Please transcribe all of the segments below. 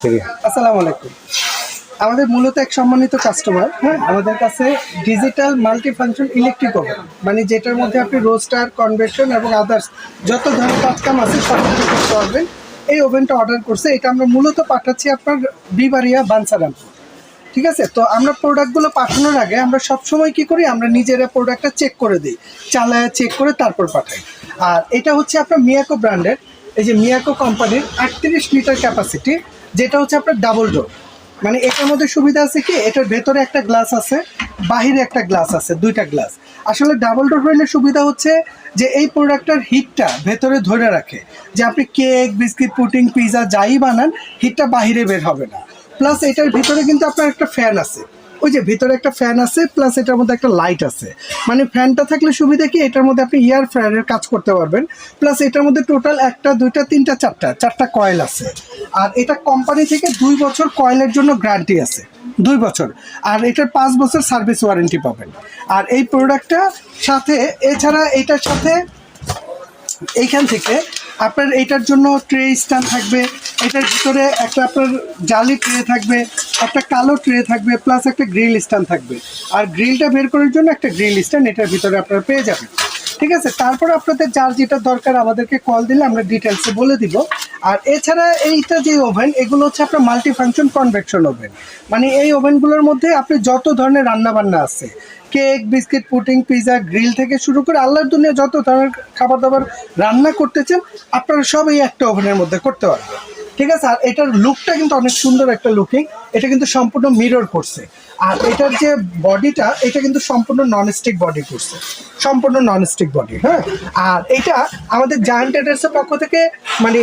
আসসালামু আলাইকুম। আমাদের মূলত এক সম্মানিত কাস্টমার, হ্যাঁ, আমাদের কাছে digital multi function electric oven, মানে যেটার মধ্যে আপনি রোস্টার, কনভেকশন এবং আদার্স যত ধরনের কাজকাম আছে সব কিছু করতে পারবেন। এই ওভেনটা অর্ডার করছে, এটা আমরা মূলত পাঠাচ্ছি আপনার বিবাড়িয়া বাঞ্ছারামপুর। ঠিক আছে, তো আমরা প্রোডাক্টগুলো পাঠানোর আগে আমরা সবসময় কি করি, আমরা নিজেরা প্রোডাক্টটা চেক করে দিই, চালায় চেক করে তারপর পাঠাই। আর এটা হচ্ছে আপনার মিয়াকো ব্র্যান্ডের, এই যে মিয়াকো কোম্পানির 38 লিটার ক্যাপাসিটি, যেটা হচ্ছে আপনার ডাবল ডোর। মানে এটার মধ্যে সুবিধা আছে কি, এটার ভেতরে একটা গ্লাস আছে, বাহিরে একটা গ্লাস আছে, দুইটা গ্লাস। আসলে ডাবল ডোর হইলে সুবিধা হচ্ছে যে এই প্রোডাক্টটার হিটটা ভেতরে ধরে রাখে, যে আপনি কেক, বিস্কিট, পুডিং, পিৎজা যাই বানান, হিটটা বাহিরে বের হবে না। প্লাস এটার ভিতরে কিন্তু আপনার একটা ফ্যান আছে, ওই যে ভিতরে একটা ফ্যান আছে, প্লাস এটার মধ্যে একটা লাইট আছে। মানে ফ্যানটা থাকলে সুবিধা কি, এটার মধ্যে আপনি এয়ার ফ্রায়ারের কাজ করতে পারবেন। প্লাস এটার মধ্যে টোটাল একটা, দুইটা, তিনটা, চারটা কয়েল আছে। আর এটা কোম্পানি থেকে 2 বছর কয়েলের জন্য গ্যারান্টি আছে, 2 বছর। আর এটার 5 বছর সার্ভিস ওয়ারেন্টি পাবেন। আর এই প্রোডাক্টটা সাথে, এছাড়া এটার সাথে এইখান থেকে আপনার এইটার জন্য ট্রে স্ট্যান্ড থাকবে, এটার ভিতরে একটা আপনার জালি ট্রে থাকবে, একটা কালো ট্রে থাকবে, প্লাস একটা গ্রিল স্ট্যান্ড থাকবে। আর গ্রিলটা বের করার জন্য একটা গ্রিল স্ট্যান্ড এটার ভিতরে আপনারা পেয়ে যাবেন। ঠিক আছে, তারপর আপনাদের যার যেটা দরকার আমাদেরকে কল দিলে আমরা ডিটেলসে বলে দিব। আর এছাড়া এইটা যে ওভেন, এগুলো হচ্ছে আপনার মাল্টি ফাংশন কনভেকশন ওভেন। মানে এই ওভেনগুলোর মধ্যে আপনি যত ধরনের রান্নাবান্না আছে, cake, biscuit, pudding, pizza, grill থেকে শুরু করে আল্লাহর দুনিয়া যত ধরনের খাবার দাবার রান্না করতেছেন, আপনারা সব এই একটা ওভেনের মধ্যে করতে পারবেন। ঠিক আছে, আর এটার লুকটা কিন্তু অনেক সুন্দর একটা লুকিং। এটা কিন্তু সম্পূর্ণ মিরর করছে। আর এটার যে বডিটা, এটা কিন্তু সম্পূর্ণ ননস্টিক বডি করছে, সম্পূর্ণ ননস্টিক বডি। হ্যাঁ, আর এটা আমাদের জায়ান্ট ট্রেডার্সের পক্ষ থেকে, মানে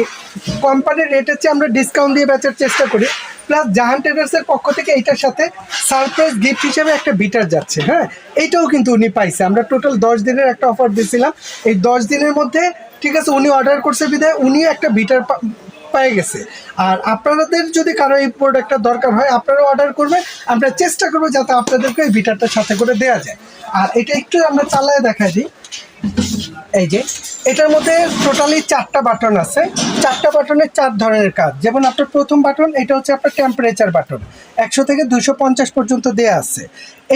কোম্পানির রেটের চেয়ে আমরা ডিসকাউন্ট দিয়ে বেচার চেষ্টা করি। প্লাস জায়ান্ট ট্রেডার্সের পক্ষ থেকে এটার সাথে সারপ্রাইজ গিফট হিসেবে একটা বিটার যাচ্ছে। হ্যাঁ, এইটাও কিন্তু উনি পাইছে। আমরা টোটাল 10 দিনের একটা অফার দিয়েছিলাম, এই 10 দিনের মধ্যে, ঠিক আছে, উনি অর্ডার করছে বিধায় উনি একটা বিটার পেয়ে গেছে। আর আপনাদের যদি কারো এই প্রোডাক্টটা দরকার হয়, আপনারাও অর্ডার করবেন, আমরা চেষ্টা করবো যাতে আপনাদেরকে এই বিটারটা সাথে করে দেওয়া যায়। আর এটা একটু আমরা চালায় দেখা দিই। এই যে এটার মধ্যে টোটালি 4টা বাটন আছে, 4টা বাটনের 4 ধরনের কাজ। যেমন আপনার প্রথম বাটন, এটা হচ্ছে আপনার টেম্পারেচার বাটন, 100 থেকে 250 পর্যন্ত দেয়া আছে।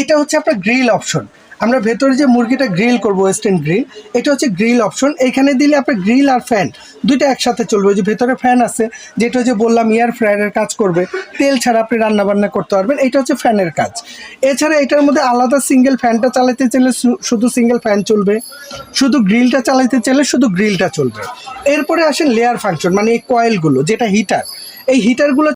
এটা হচ্ছে আপনার গ্রিল অপশন, আমরা ভেতরে যে মুরগিটা গ্রিল করবো, ওয়েস্টার্ন গ্রিল, এটা হচ্ছে গ্রিল অপশন। এইখানে দিলে আপনার গ্রিল আর ফ্যান দুইটা একসাথে চলবে। যে ভেতরে ফ্যান আছে, যেটা যে বললাম এয়ার ফ্রায়ারের কাজ করবে, তেল ছাড়া আপনি রান্নাবান্না করতে পারবেন, এটা হচ্ছে ফ্যানের কাজ। এছাড়া এটার মধ্যে আলাদা সিঙ্গেল ফ্যানটা চালাতে চাইলে শুধু সিঙ্গেল ফ্যান চলবে, শুধু গ্রিলটা চালাতে চাইলে শুধু গ্রিলটা চলবে। এরপরে আসেন লেয়ার ফাংশন, মানে এই কয়েলগুলো, যেটা হিটার, এই হিটারগুলো